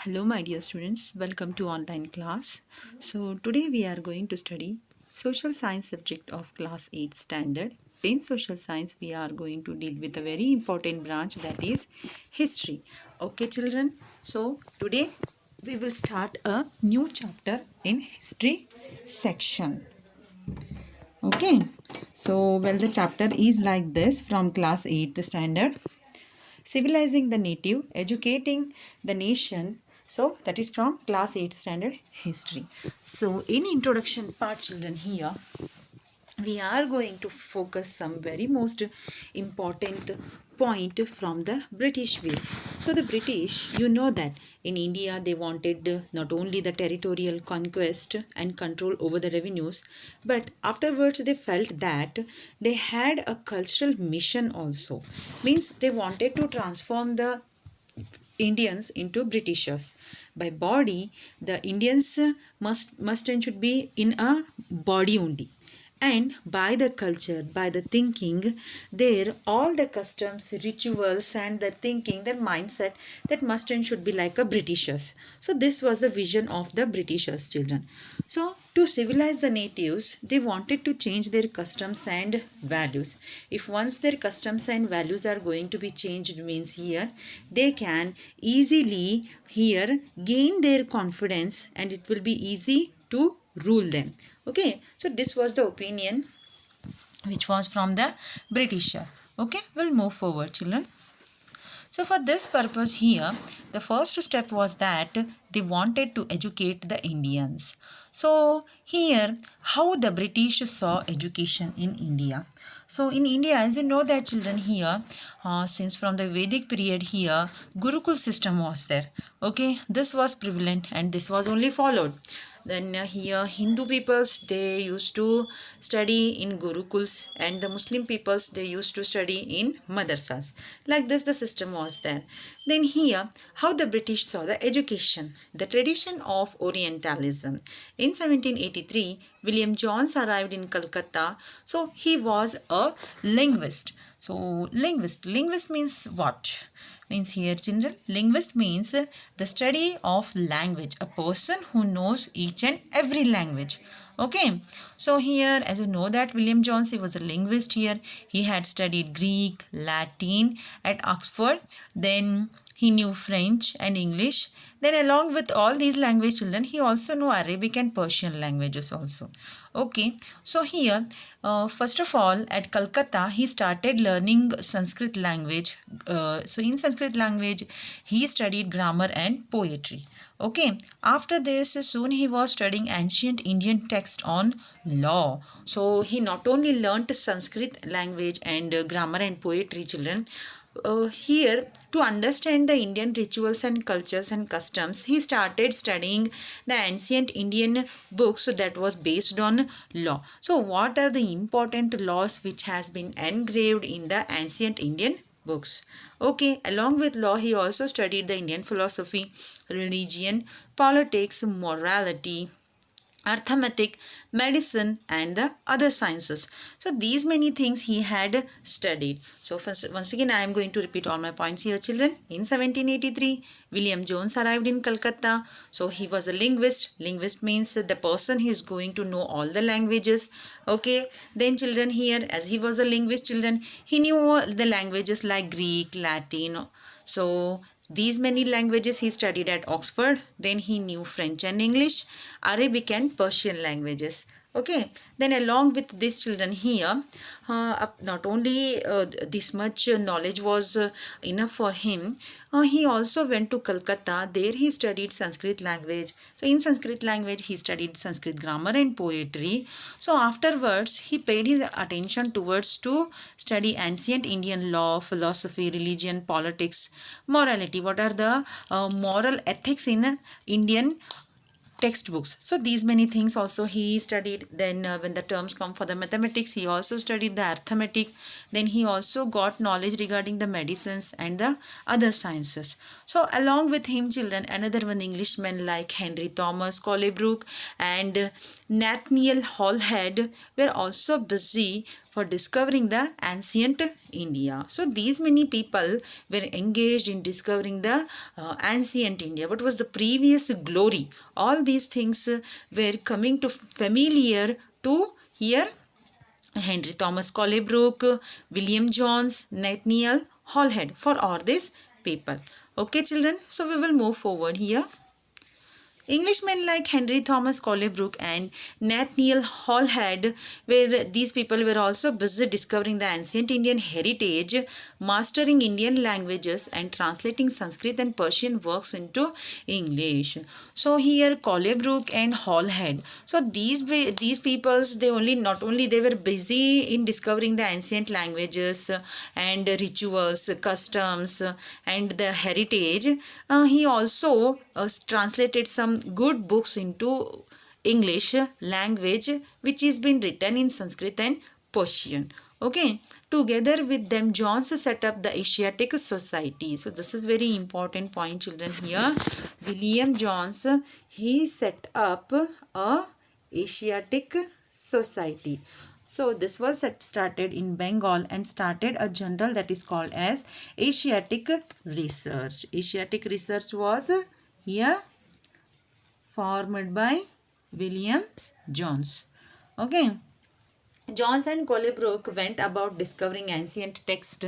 Hello my dear students, welcome to online class. So today we are going to study social science subject of class 8 standard. In social science we are going to deal with a very important branch, that is history. Okay children, so today we will start a new chapter in history section. Okay, so the chapter is like this from class 8 standard. Civilizing the native, educating the nation. So that is from class 8 standard history. So in introduction part children, here we are going to focus some very most important point from the British way. So the British, you know that in India they wanted not only the territorial conquest and control over the revenues, but afterwards they felt that they had a cultural mission also. Means they wanted to transform the Indians into Britishers. By body, the Indians must and should be in a body only. And by the culture, by the thinking, there all the customs, rituals, and the thinking, the mindset that must and should be like a Britishers. So this was the vision of the Britishers children. So to civilize the natives, they wanted to change their customs and values. If once their customs and values are going to be changed, means here they can easily here gain their confidence and it will be easy to rule them. Okay, so this was the opinion which was from the Britisher. Okay, we'll move forward children. So for this purpose here, the first step was that they wanted to educate the Indians. So here, how the British saw education in India. So in India, as you know that children here, since from the Vedic period here, Gurukul system was there. Okay, this was prevalent and this was only followed. Then here Hindu peoples, they used to study in Gurukuls, and the Muslim peoples, they used to study in Madrassas. Like this the system was there. Then here how the British saw the education, the tradition of Orientalism. In 1783 William Jones arrived in Calcutta. So he was a linguist. So linguist means what? Means here children, linguist means the study of language, a person who knows each and every language. Okay, so here as you know that William Jones, he was a linguist. Here he had studied Greek, Latin at Oxford, then he knew French and English. Then along with all these language children, he also knew Arabic and Persian languages also. Okay, so here first of all at Calcutta he started learning Sanskrit language. So in Sanskrit language he studied grammar and poetry. Okay, after this soon he was studying ancient Indian text on law. So he not only learnt Sanskrit language and grammar and poetry children, here to understand the Indian rituals and cultures and customs, he started studying the ancient Indian books that was based on law. So what are the important laws which has been engraved in the ancient Indian books? Okay, along with law he also studied the Indian philosophy, religion, politics, morality, arithmetic, medicine, and the other sciences. So these many things he had studied. So first, once again I am going to repeat all my points here children. In 1783 William Jones arrived in Calcutta. So he was a linguist. Linguist means the person who is going to know all the languages. Okay, then children here, as he was a linguist children, he knew the languages like Greek, Latin. So these many languages he studied at Oxford. Then he knew French and English, Arabic and Persian languages. Okay, then along with these children here, not only this much knowledge was enough for him, he also went to Calcutta. There he studied Sanskrit language. So in Sanskrit language he studied Sanskrit grammar and poetry. So afterwards he paid his attention towards to study ancient Indian law, philosophy, religion, politics, morality. What are the moral ethics in Indian textbooks? So these many things also he studied. Then when the terms come for the mathematics, he also studied the arithmetic. Then he also got knowledge regarding the medicines and the other sciences. So along with him children, another one Englishman like Henry Thomas Colebrook and Nathaniel Hallhead were also busy for discovering the ancient India. So these many people were engaged in discovering the ancient India. What was the previous glory? All these things were coming to familiar to here Henry Thomas Collebrook, William Jones, Nathaniel Hallhead for all these people. Okay, children. So we will move forward here. Englishmen like Henry Thomas Collebrook and Nathaniel Hallhead, where these people were also busy discovering the ancient Indian heritage, mastering Indian languages and translating Sanskrit and Persian works into English. So here Collebrook and Hallhead. So these peoples, they only not only they were busy in discovering the ancient languages and rituals, customs and the heritage. He also translated some good books into English language, which is been written in Sanskrit and Persian. Okay, together with them, Jones set up the Asiatic Society. So this is very important point, children. Here, William Jones, he set up a Asiatic Society. So this was started in Bengal and started a journal that is called as Asiatic Research. Asiatic Research was here formed by William Jones. Okay. Jones and Collebrook went about discovering ancient texts,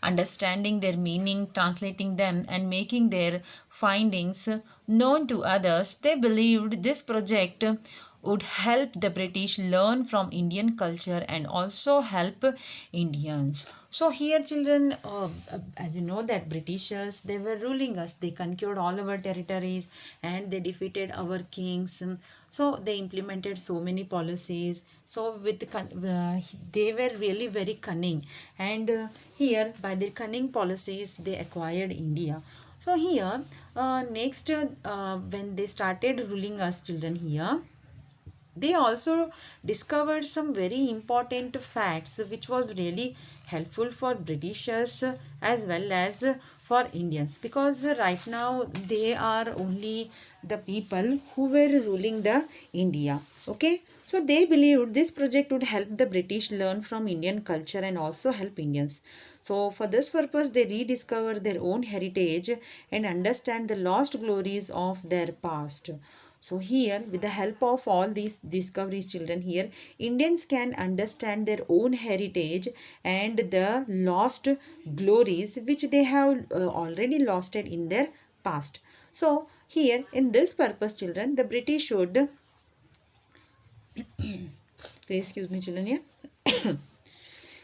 understanding their meaning, translating them, and making their findings known to others. They believed this project would help the British learn from Indian culture and also help Indians. So here children, as you know that Britishers, they were ruling us. They conquered all our territories and they defeated our kings. So they implemented so many policies. So with they were really very cunning, and here by their cunning policies they acquired India. So here next when they started ruling us children here, they also discovered some very important facts which was really helpful for Britishers as well as for Indians, because right now they are only the people who were ruling the India. Okay, so they believed this project would help the British learn from Indian culture and also help Indians. So for this purpose they rediscover their own heritage and understand the lost glories of their past. So here, with the help of all these discoveries children here, Indians can understand their own heritage and the lost glories which they have already lost it in their past. So here, in this purpose children, the British should, excuse me children here.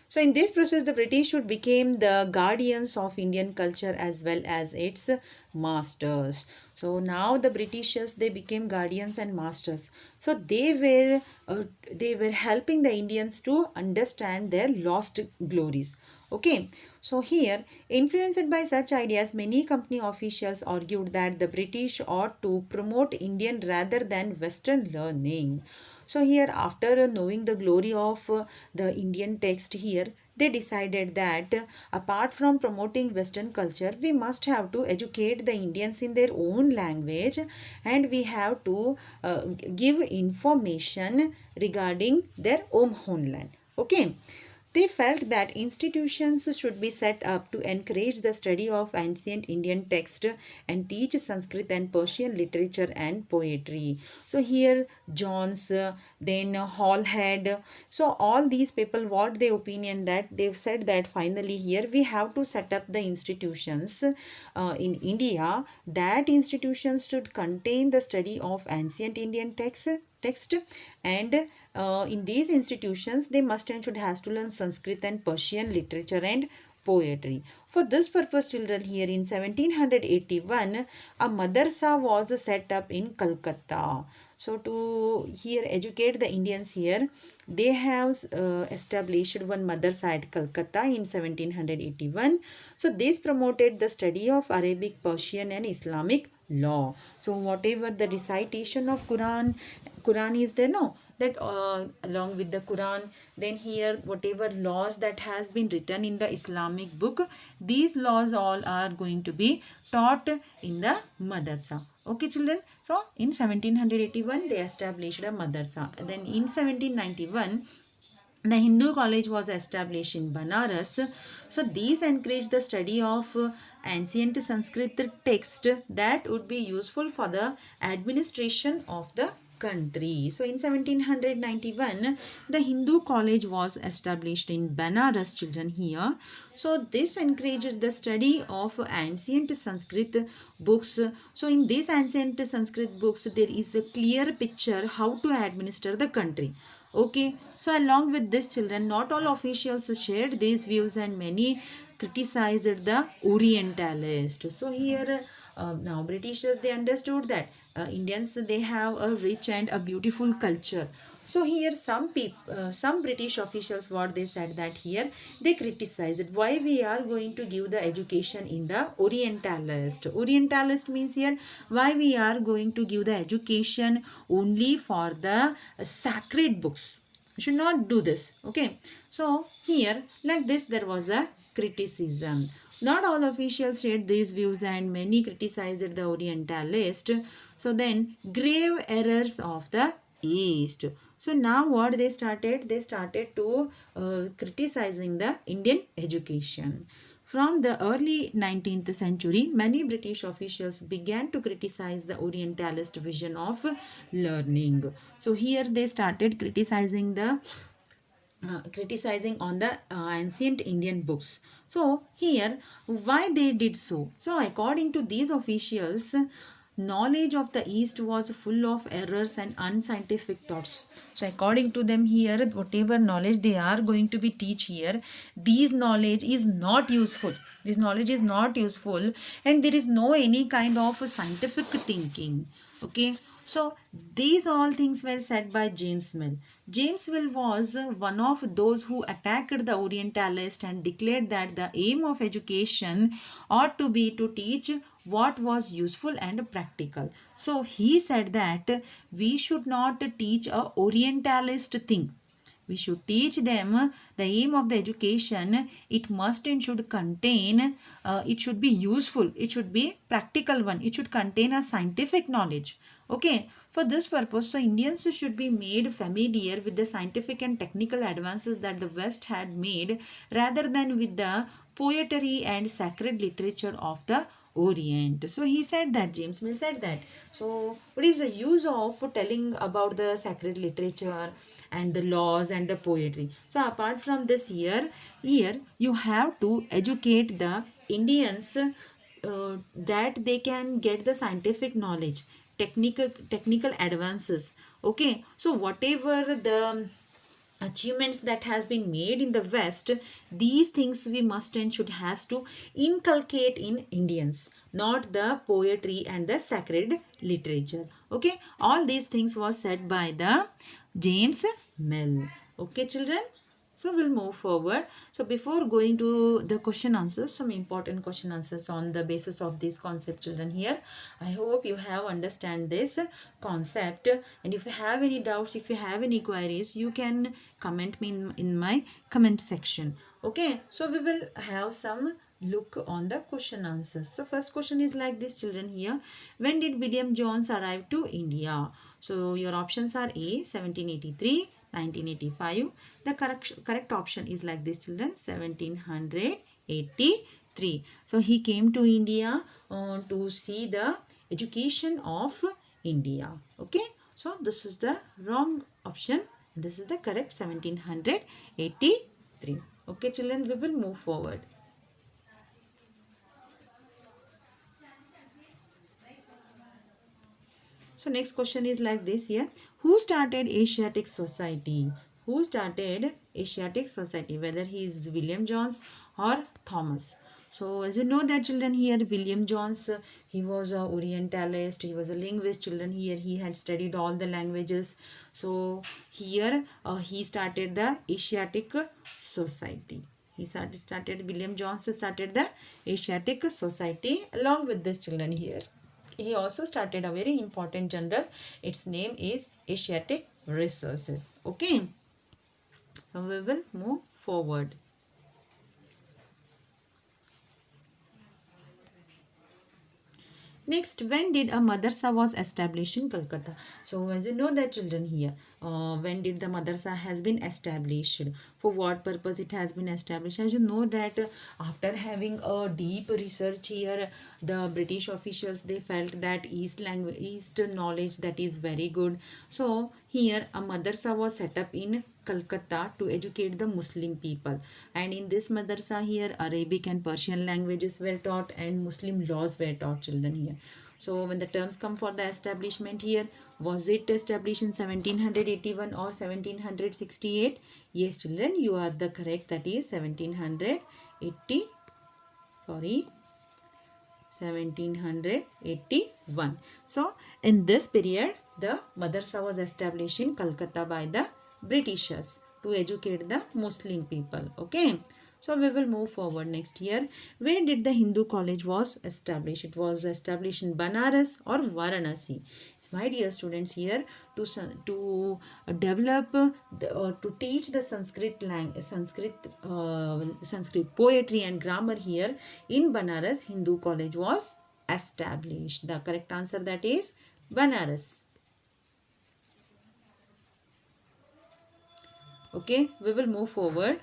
So in this process, the British should become the guardians of Indian culture as well as its masters. So now the Britishers, they became guardians and masters. So they were helping the Indians to understand their lost glories. Okay, so here, influenced by such ideas, many company officials argued that the British ought to promote Indian rather than Western learning. So here, after knowing the glory of the Indian text here, they decided that apart from promoting Western culture, we must have to educate the Indians in their own language, and we have to give information regarding their own homeland. Okay. They felt that institutions should be set up to encourage the study of ancient Indian text and teach Sanskrit and Persian literature and poetry. So here Jones, then Hallhead. So all these people, what they opinion that they've said that finally here we have to set up the institutions in India. That institutions should contain the study of ancient Indian text, and in these institutions they must and should has to learn Sanskrit and Persian literature and poetry. For this purpose children here in 1781 a Madrassa was set up in Calcutta. So to here educate the Indians here, they have established one Madrassa at Calcutta in 1781. So this promoted the study of Arabic, Persian and Islamic law. So whatever the recitation of Quran is there, no, that along with the Quran, then here whatever laws that has been written in the Islamic book, these laws all are going to be taught in the Madrasa. Okay children, so in 1781 they established a Madrasa. Then in 1791 The Hindu college was established in Banaras. So these encouraged the study of ancient Sanskrit text that would be useful for the administration of the country. So in 1791, the Hindu college was established in Banaras, children here. So this encouraged the study of ancient Sanskrit books. So in these ancient Sanskrit books, there is a clear picture how to administer the country. Okay, so along with this, children, not all officials shared these views and many criticized the Orientalist. So here, now Britishers, they understood that Indians, they have a rich and a beautiful culture. So here some people, some British officials, what they said that here they criticized why we are going to give the education in the Orientalist. Orientalist means here why we are going to give the education only for the sacred books. You should not do this. Okay. So here like this there was a criticism. Not all officials shared these views and many criticized the Orientalist. So then grave errors of the East. So now what they started? They started to criticizing the Indian education. From the early 19th century, many British officials began to criticize the Orientalist vision of learning. So here they started criticizing on the ancient Indian books. So here why they did so? So according to these officials, knowledge of the East was full of errors and unscientific thoughts. So according to them here, whatever knowledge they are going to be teach here, these knowledge is not useful. This knowledge is not useful and there is no any kind of scientific thinking. Okay, so these all things were said by James Mill. James Mill was one of those who attacked the Orientalist and declared that the aim of education ought to be to teach what was useful and practical. So he said that we should not teach a Orientalist thing. We should teach them the aim of the education. It must and should contain, it should be useful, it should be practical one, it should contain a scientific knowledge. Okay, for this purpose, so Indians should be made familiar with the scientific and technical advances that the West had made rather than with the poetry and sacred literature of the Orient. So he said that, James Mill said that. So what is the use of telling about the sacred literature and the laws and the poetry? So apart from this here you have to educate the Indians that they can get the scientific knowledge, technical advances. Okay, so whatever the achievements that has been made in the West, these things we must and should has to inculcate in Indians, not the poetry and the sacred literature. Okay, all these things was said by the James Mill. Okay, children. So we'll move forward. So before going to the question answers, some important question answers on the basis of this concept, children here. I hope you have understand this concept. And if you have any doubts, if you have any queries, you can comment me in my comment section. Okay. So we will have some look on the question answers. So first question is like this, children here. When did William Jones arrive to India? So your options are A, 1783, 1985. The correct option is like this, children, 1783. So he came to India to see the education of India. Okay, so this is the wrong option. This is the correct 1783. Okay, children, we will move forward. So next question is like this here. Who started Asiatic Society? Who started Asiatic Society? Whether he is William Jones or Thomas. So as you know that, children, here William Jones, he was a Orientalist, he was a linguist, children, here he had studied all the languages. So here he started the Asiatic Society. William Jones started the Asiatic Society. Along with this, children, here he also started a very important journal. Its name is Asiatic Resources. Okay, so we will move forward. Next, when did a madrasa was established in Calcutta? So, as you know that children here, when did the madrasa has been established? For what purpose it has been established? As you know that after having a deep research here, the British officials they felt that East knowledge that is very good. So here a madrasa was set up in Calcutta to educate the Muslim people, and in this madrasa here Arabic and Persian languages were taught and Muslim laws were taught children here. So when the terms come for the establishment here, was it established in 1781 or 1768? Yes children, you are the correct, that is 1781. So in this period the madrasa was established in Calcutta by the Britishers to educate the Muslim people. Okay, so we will move forward next year. Where did the Hindu college was established? It was established in Banaras or Varanasi. It's my dear students here to develop or to teach the Sanskrit poetry and grammar here in Banaras. Hindu college was established. The correct answer, that is Banaras. Okay, we will move forward.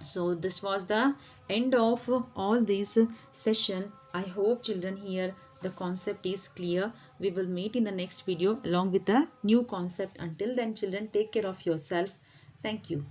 So this was the end of all this session. I hope children here the concept is clear. We will meet in the next video along with a new concept. Until then children, take care of yourself. Thank you.